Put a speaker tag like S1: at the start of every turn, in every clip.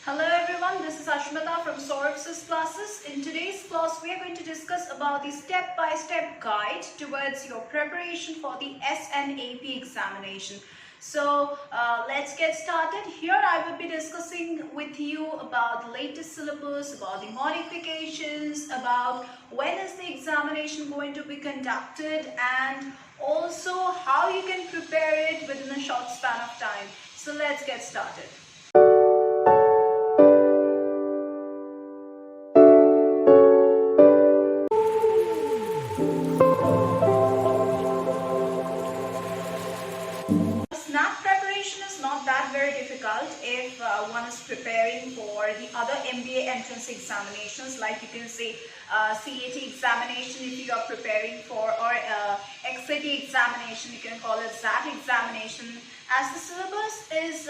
S1: Hello everyone, this is Ashmita from Symbiosis Classes. In today's class, we are going to discuss about the step-by-step guide towards your preparation for the SNAP examination. So let's get started. Here I will be discussing with you about the latest syllabus, about the modifications, about when is the examination going to be conducted, and also how you can prepare it within a short span of time. So let's get started. SNAP preparation is not that very difficult if one is preparing for the other MBA entrance examinations, like you can say CAT examination if you are preparing for, or XAT examination, you can call it SAT examination, as the syllabus is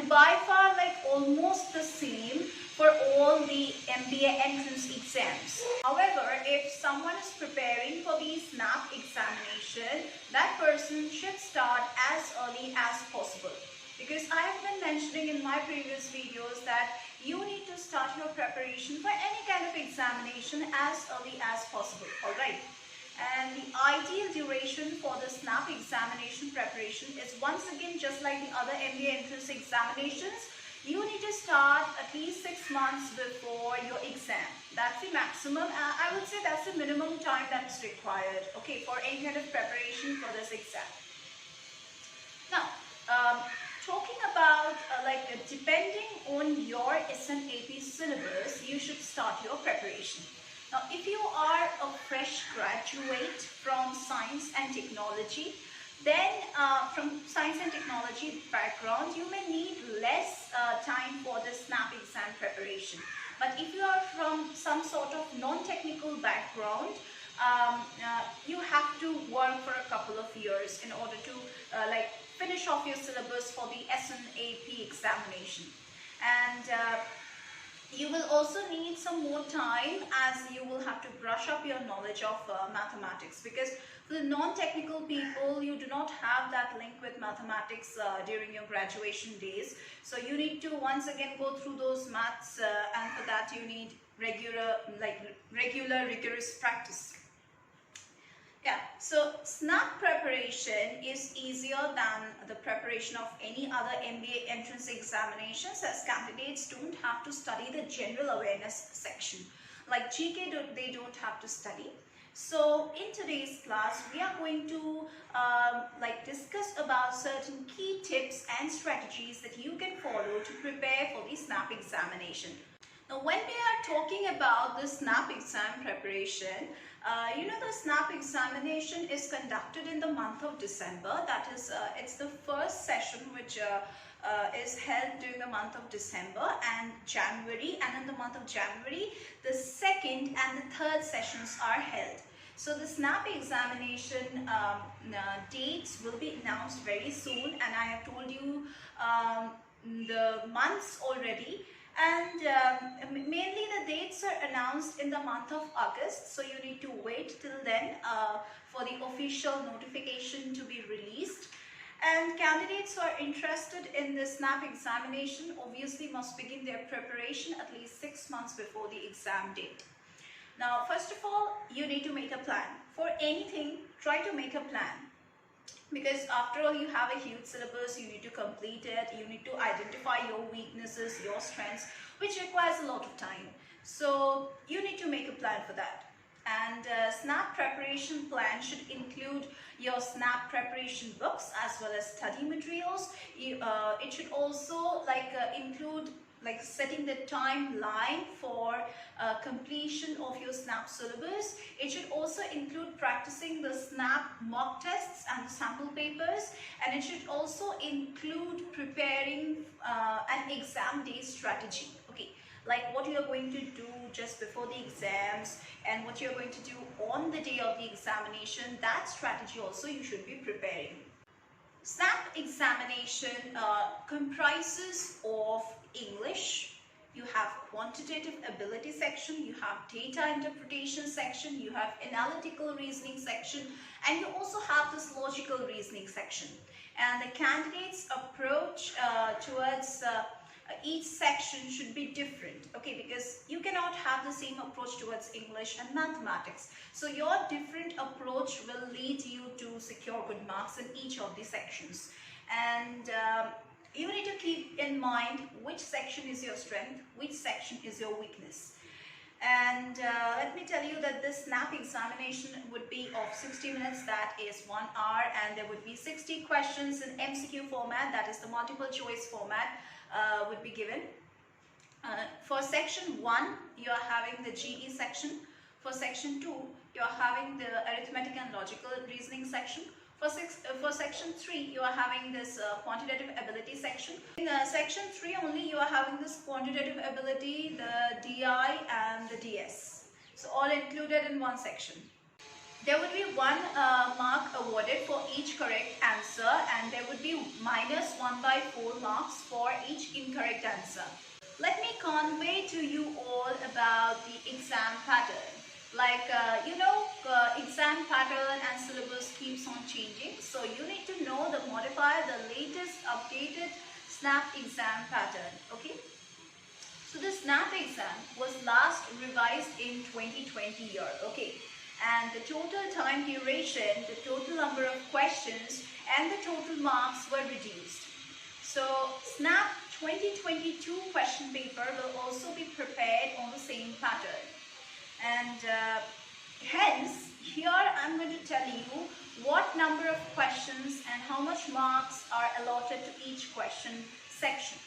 S1: by far like almost the same for all the MBA entrance exams. However, if someone is preparing for the SNAP examination, that person should start as early as possible. Because I have been mentioning in my previous videos that you need to start your preparation for any kind of examination as early as possible. Alright. And the ideal duration for the SNAP examination preparation is once again just like the other MBA entrance examinations. You need to start at least 6 months before your exam. That's the maximum. I would say that's the minimum time that's required, okay, for any kind of preparation for this exam. Now, talking about depending on your SNAP syllabus, you should start your preparation. Now, if you are a fresh graduate from science and technology, then from science and technology background, you may need less time for the SNAP exam preparation. But if you are from some sort of non-technical background, you have to work for a couple of years in order to finish off your syllabus for the SNAP examination. And you will also need some more time, as you will have to brush up your knowledge of mathematics, because for the non-technical people, you do not have that link with mathematics during your graduation days. So you need to once again go through those maths, and for that you need regular rigorous practice. Yeah, so SNAP preparation is easier than the preparation of any other MBA entrance examinations, as candidates don't have to study the general awareness section. Like GK, they don't have to study. So in today's class, we are going to discuss about certain key tips and strategies that you can follow to prepare for the SNAP examination. Now, when we are talking about the SNAP exam preparation, the SNAP examination is conducted in the month of December. That is, it's the first session which is held during the month of December and January, and in the month of January, the second and the third sessions are held. So the SNAP examination dates will be announced very soon, and I have told you the months already. And mainly the dates are announced in the month of August, so you need to wait till then for the official notification to be released. And candidates who are interested in the SNAP examination obviously must begin their preparation at least 6 months before the exam date. Now, first of all, you need to make a plan. For anything, try to make a plan. Because after all, you have a huge syllabus, you need to complete it, you need to identify your weaknesses, your strengths, which requires a lot of time. So you need to make a plan for that. And SNAP preparation plan should include your SNAP preparation books as well as study materials. It should also include setting the timeline for completion of your SNAP syllabus. It should also include practicing the SNAP mock tests and sample papers, and it should also include preparing an exam day strategy. Okay, like what you are going to do just before the exams and what you are going to do on the day of the examination. That strategy also you should be preparing. SNAP examination comprises of English, you have quantitative ability section, you have data interpretation section, you have analytical reasoning section, and you also have this logical reasoning section. And the candidates approach towards each section should be different, okay, because you cannot have the same approach towards English and mathematics. So your different approach will lead you to secure good marks in each of the sections. And you need to keep in mind which section is your strength, which section is your weakness. And let me tell you that this SNAP examination would be of 60 minutes, that is 1 hour, and there would be 60 questions in MCQ format, that is the multiple choice format, would be given. For section 1, you are having the GE section. For section 2, you are having the arithmetic and logical reasoning section. For section 3, you are having this quantitative ability section. In section 3 only, you are having this quantitative ability, the DI and the DS. So all included in one section. There would be 1 mark awarded for each correct answer, and there would be minus 1/4 marks for each incorrect answer. Let me convey to you all about the exam pattern. Like, exam pattern and syllabus keeps on changing. So you need to know the latest updated SNAP exam pattern. Okay. So the SNAP exam was last revised in 2020 year. Okay. And the total time duration, the total number of questions and the total marks were reduced. So SNAP 2022 question paper will also be prepared on the same pattern. And hence, here I'm going to tell you what number of questions and how much marks are allotted to each question section.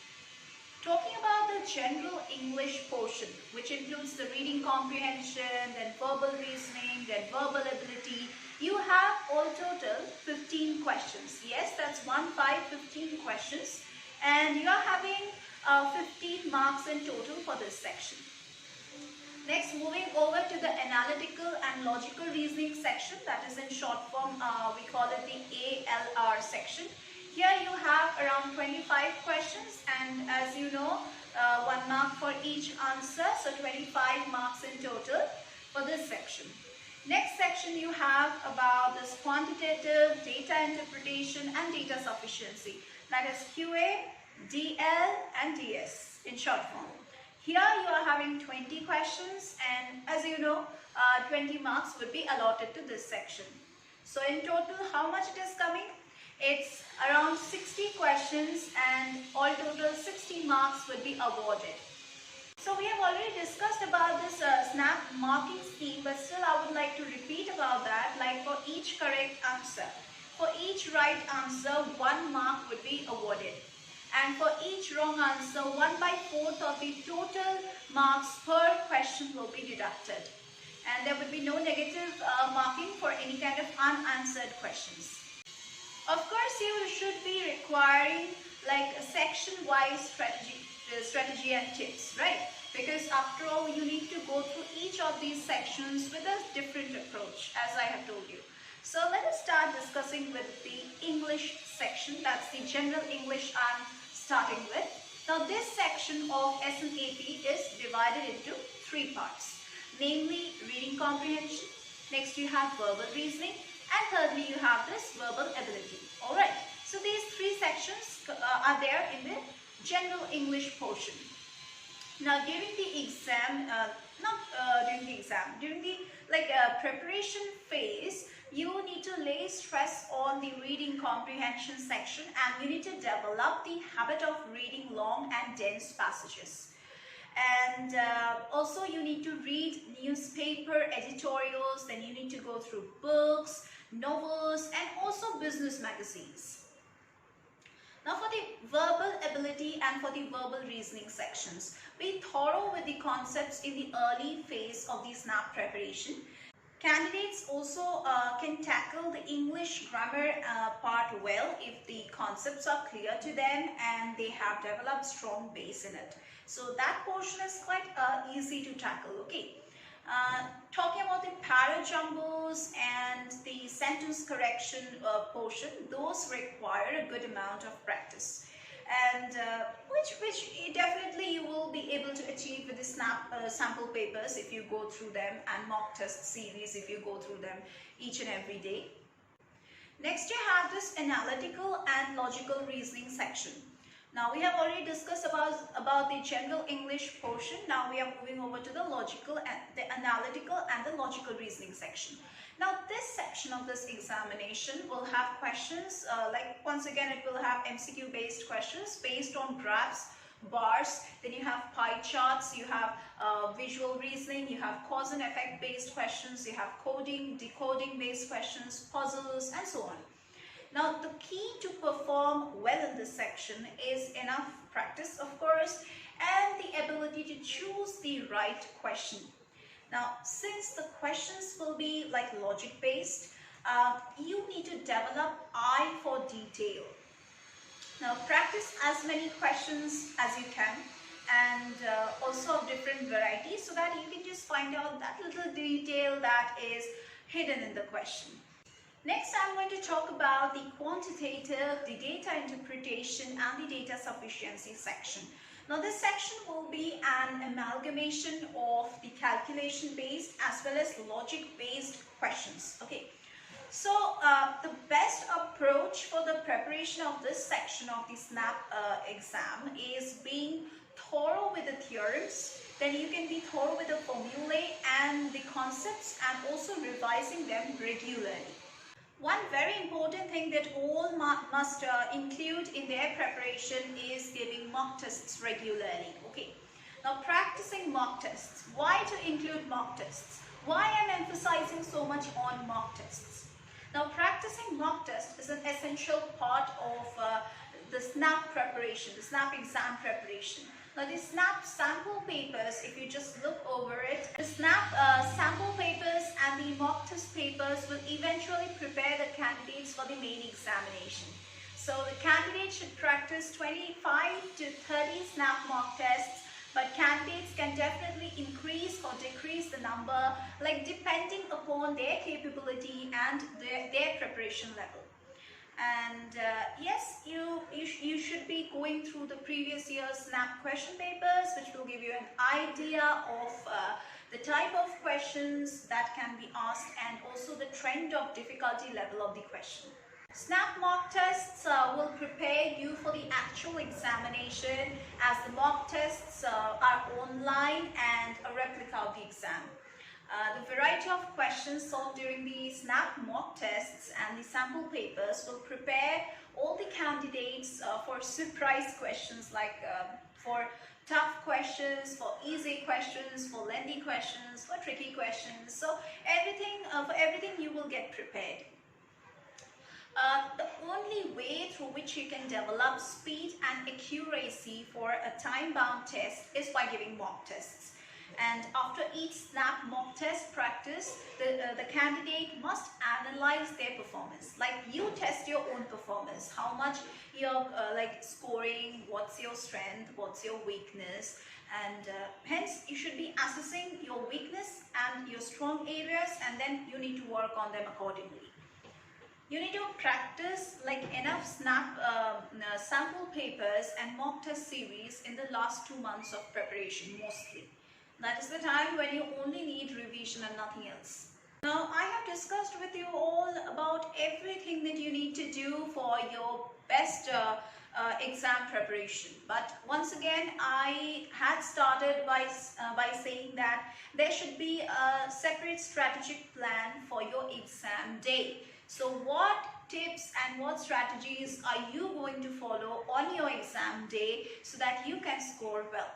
S1: Talking about the general English portion, which includes the reading comprehension, then verbal reasoning, then verbal ability, you have all total 15 questions. Yes, that's 15 questions, and you are having 15 marks in total for this section. Next, moving over to the analytical and logical reasoning section, that is in short form, we call it the ALR section. Here you have around 25 questions, and as you know, 1 mark for each answer, so 25 marks in total for this section. Next section, you have about this quantitative, data interpretation and data sufficiency, that is QA, DL and DS in short form. Here you are having 20 questions, and as you know, 20 marks would be allotted to this section. So in total, how much it is coming? It's around 60 questions, and all total 60 marks would be awarded. So we have already discussed about this SNAP marking scheme, but still I would like to repeat about that. Like for each correct answer, for each right answer, 1 mark would be awarded. And for each wrong answer, 1/4 of the total marks per question will be deducted. And there would be no negative marking for any kind of unanswered questions. Of course, you should be requiring like a section-wise strategy and tips, right? Because after all, you need to go through each of these sections with a different approach, as I have told you. So let us start discussing with the English section. That's the general English I'm starting with. Now this section of SNAP is divided into 3 parts. Namely, reading comprehension. Next you have verbal reasoning. And thirdly, you have this verbal ability. Alright. So these 3 sections are there in the general English portion. Now during the exam, during the preparation phase, you need to lay stress on the reading comprehension section, and you need to develop the habit of reading long and dense passages. And also you need to read newspaper editorials, then you need to go through books, novels and also business magazines. Now for the verbal ability and for the verbal reasoning sections, be thorough with the concepts in the early phase of the SNAP preparation. Candidates also can tackle the English grammar part well if the concepts are clear to them and they have developed strong base in it. So that portion is quite easy to tackle. Okay. Talking about the parajumbos and the sentence correction portion, those require a good amount of practice, and which definitely you will be able to achieve with the SNAP sample papers if you go through them, and mock test series if you go through them each and every day. Next you have this analytical and logical reasoning section. Now we have already discussed about the general English portion. Now we are moving over to the logical and the analytical and the logical reasoning section. Now this section of this examination will have questions like, once again, it will have MCQ based questions based on graphs, bars, then you have pie charts, you have visual reasoning, you have cause and effect based questions, you have coding, decoding based questions, puzzles, and so on. Now the key to perform well in this section is enough practice, of course, and the ability to choose the right question. Now since the questions will be like logic based, you need to develop eye for detail. Now practice as many questions as you can, and also of different varieties, so that you can just find out that little detail that is hidden in the question. Next, I'm going to talk about the quantitative, the data interpretation, and the data sufficiency section. Now this section will be an amalgamation of the calculation based as well as logic based questions. Okay. So the best approach for the preparation of this section of the SNAP exam is being thorough with the theorems. Then you can be thorough with the formulae and the concepts, and also revising them regularly. One very important thing that all must include in their preparation is giving mock tests regularly. Okay. Now practicing mock tests. Why to include mock tests? Why I'm emphasizing so much on mock tests? Now practicing mock test is an essential part of the SNAP preparation, the SNAP exam preparation. Now the SNAP sample papers, if you just look over it, the SNAP sample papers and the mock test papers will eventually prepare the candidates for the main examination. So the candidate should practice 25 to 30 SNAP mock tests, but candidates can definitely increase or decrease the number, like depending upon their capability and their preparation level. And yes, you should be going through the previous year's SNAP question papers, which will give you an idea of the type of questions that can be asked, and also the trend of difficulty level of the question. SNAP mock tests will prepare you for the actual examination, as the mock tests are online and a replica of the exam. The variety of questions solved during the SNAP mock tests and the sample papers will prepare all the candidates for surprise questions, like for tough questions, for easy questions, for lengthy questions, for tricky questions. So for everything you will get prepared. The only way through which you can develop speed and accuracy for a time-bound test is by giving mock tests. And after each SNAP mock test practice, the candidate must analyze their performance. Like, you test your own performance, how much you're like scoring, what's your strength, what's your weakness, and hence you should be assessing your weakness and your strong areas, and then you need to work on them accordingly. You need to practice like enough SNAP sample papers and mock test series in the last 2 months of preparation mostly. That is the time when you only need revision and nothing else. Now I have discussed with you all about everything that you need to do for your best exam preparation. But once again, I had started by saying that there should be a separate strategic plan for your exam day. So what tips and what strategies are you going to follow on your exam day so that you can score well?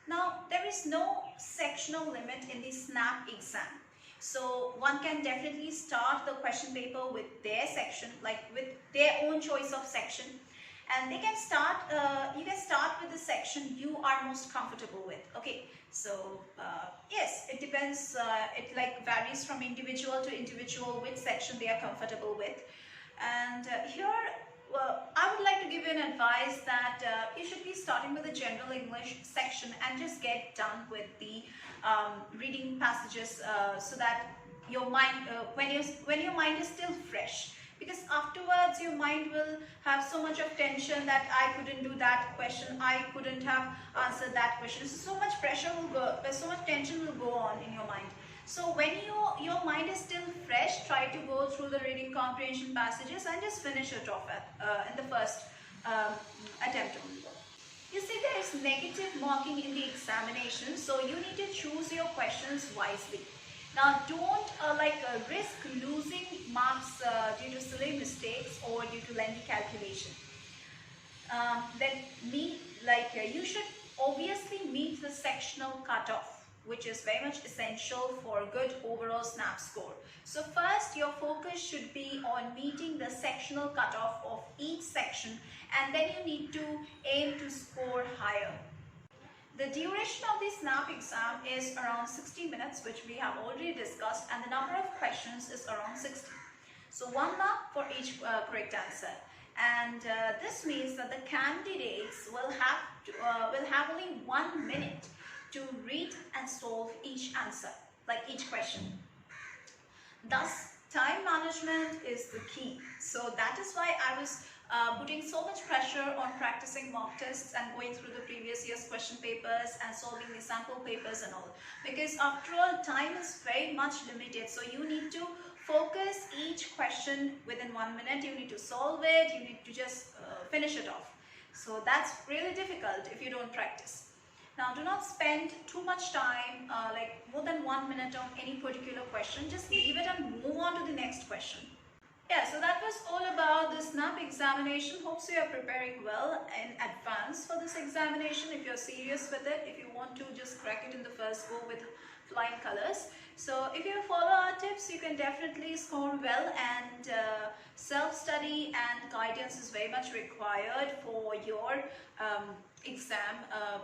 S1: Now, there is no sectional limit in the SNAP exam. So one can definitely start the question paper with their section, like with their own choice of section. And they can start, you can start with the section you are most comfortable with. Okay, so yes, it depends, it like varies from individual to individual which section they are comfortable with. And here, I would like to give you an advice that you should be starting with the general English section and just get done with the reading passages so that your mind, when your mind is still fresh. Because afterwards your mind will have so much of tension that I couldn't do that question, I couldn't have answered that question. So much pressure will go, so much tension will go on in your mind. So when your mind is still fresh, try to go through the reading comprehension passages and just finish it off in the first attempt only. You see, there is negative marking in the examination, so you need to choose your questions wisely. Now, don't risk losing marks due to silly mistakes or due to lengthy calculation. You should obviously meet the sectional cutoff, which is very much essential for a good overall SNAP score. So first, your focus should be on meeting the sectional cutoff of each section, and then you need to aim to score higher. The duration of the SNAP exam is around 60 minutes, which we have already discussed, and the number of questions is around 60. So 1 mark for each correct answer. And this means that the candidates will have only 1 minute to read and solve each answer, like each question. Thus, time management is the key. So that is why I was putting so much pressure on practicing mock tests and going through the previous year's question papers and solving the sample papers and all. Because after all, time is very much limited. So you need to focus each question within 1 minute. You need to solve it. You need to just finish it off. So that's really difficult if you don't practice. Now, do not spend too much time, like more than 1 minute on any particular question. Just leave it and move on to the next question. Yeah, so that was all about the SNAP examination. Hope so you're preparing well in advance for this examination. If you're serious with it, if you want to just crack it in the first go with flying colors. So if you follow our tips, you can definitely score well, and self-study and guidance is very much required for your exam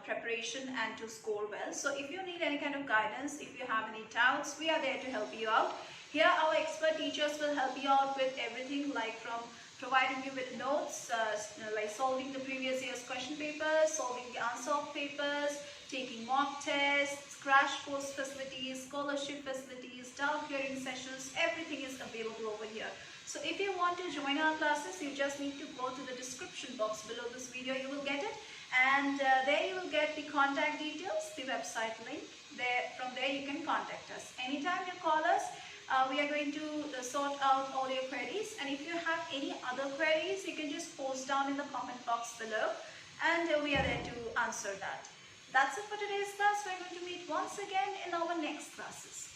S1: preparation and to score well. So if you need any kind of guidance, if you have any doubts, we are there to help you out. Here our expert teachers will help you out with everything, like from providing you with notes, like solving the previous year's question papers, solving the answer papers, taking mock tests, crash course facilities, scholarship facilities, doubt clearing sessions, everything is available over here. So if you want to join our classes, you just need to go to the description box below this video. You will get it, and there you will get the contact details, the website link. From there you can contact us. Anytime you call us, we are going to sort out all your queries, and if you have any other queries, you can just post down in the comment box below, and we are there to answer that. That's it for today's class. We're going to meet once again in our next classes.